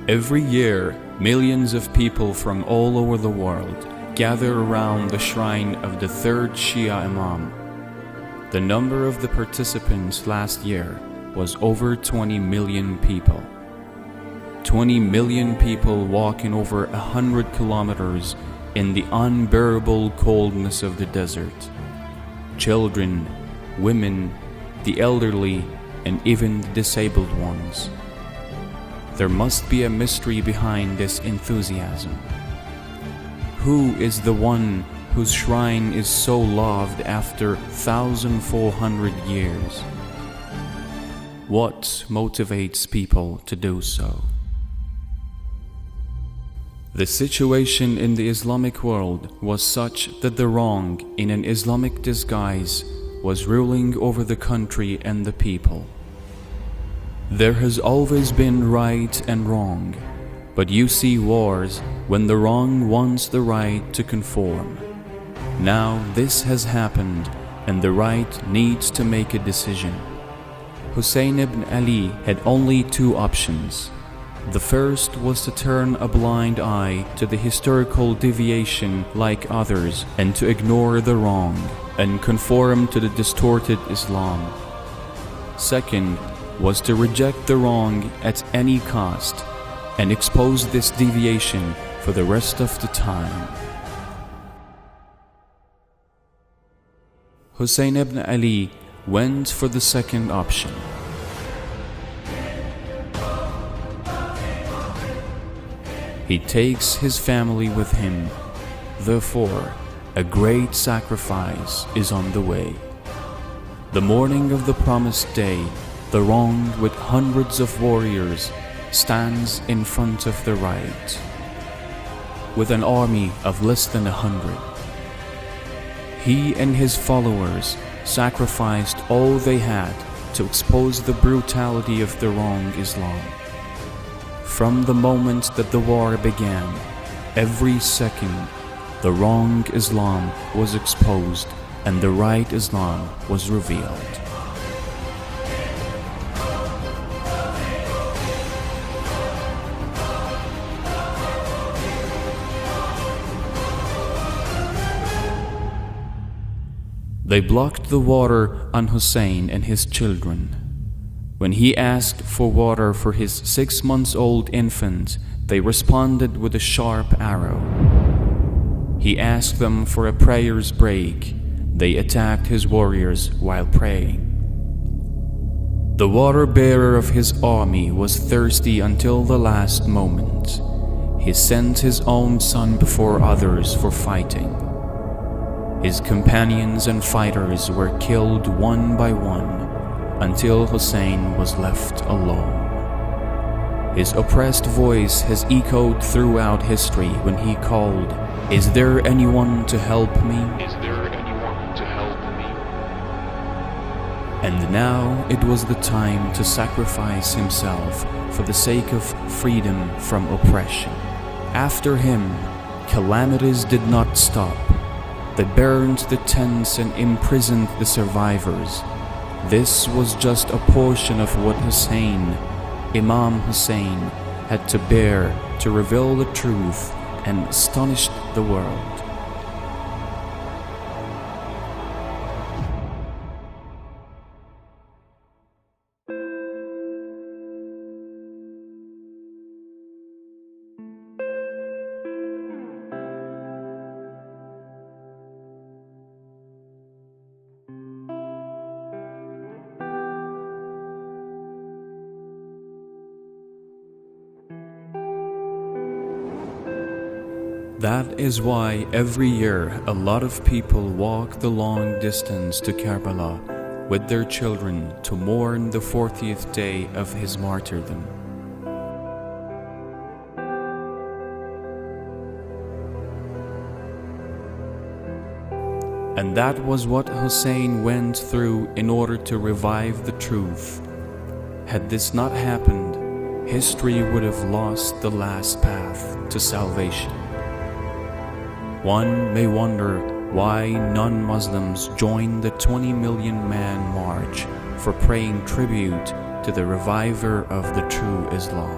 Every year, millions of people from all over the world gather around the shrine of the third Shia Imam. The number of the participants last year was over 20 million people. 20 million people walking over 100 kilometers in the unbearable coldness of the desert. Children, women, the elderly, and even the disabled ones. There must be a mystery behind this enthusiasm. Who is the one whose shrine is so loved after 1,400 years? What motivates people to do so? The situation in the Islamic world was such that the wrong, in an Islamic disguise, was ruling over the country and the people. There has always been right and wrong, but you see wars when the wrong wants the right to conform. Now this has happened and the right needs to make a decision. Hussein ibn Ali had only two options. The first was to turn a blind eye to the historical deviation like others and to ignore the wrong and conform to the distorted Islam. Second was to reject the wrong at any cost and expose this deviation for the rest of the time. Hussein ibn Ali went for the second option. He takes his family with him. Therefore, a great sacrifice is on the way. The morning of the promised day, the wrong with hundreds of warriors stands in front of the right, with an army of less than 100. He and his followers sacrificed all they had to expose the brutality of the wrong Islam. From the moment that the war began, every second, the wrong Islam was exposed and the right Islam was revealed. They blocked the water on Hussein and his children. When he asked for water for his 6-month-old infant, they responded with a sharp arrow. He asked them for a prayer's break. They attacked his warriors while praying. The water bearer of his army was thirsty until the last moment. He sent his own son before others for fighting. His companions and fighters were killed one by one until Hussein was left alone. His oppressed voice has echoed throughout history when he called, "Is there anyone to help me? Is there anyone to help me?" And now it was the time to sacrifice himself for the sake of freedom from oppression. After him, calamities did not stop. They burned the tents and imprisoned the survivors. This was just a portion of what Imam Hussein, had to bear to reveal the truth and astonished the world. That is why every year a lot of people walk the long distance to Karbala with their children to mourn the 40th day of his martyrdom. And that was what Hussein went through in order to revive the truth. Had this not happened, history would have lost the last path to salvation. One may wonder why non-Muslims joined the 20 million man march for paying tribute to the reviver of the true Islam.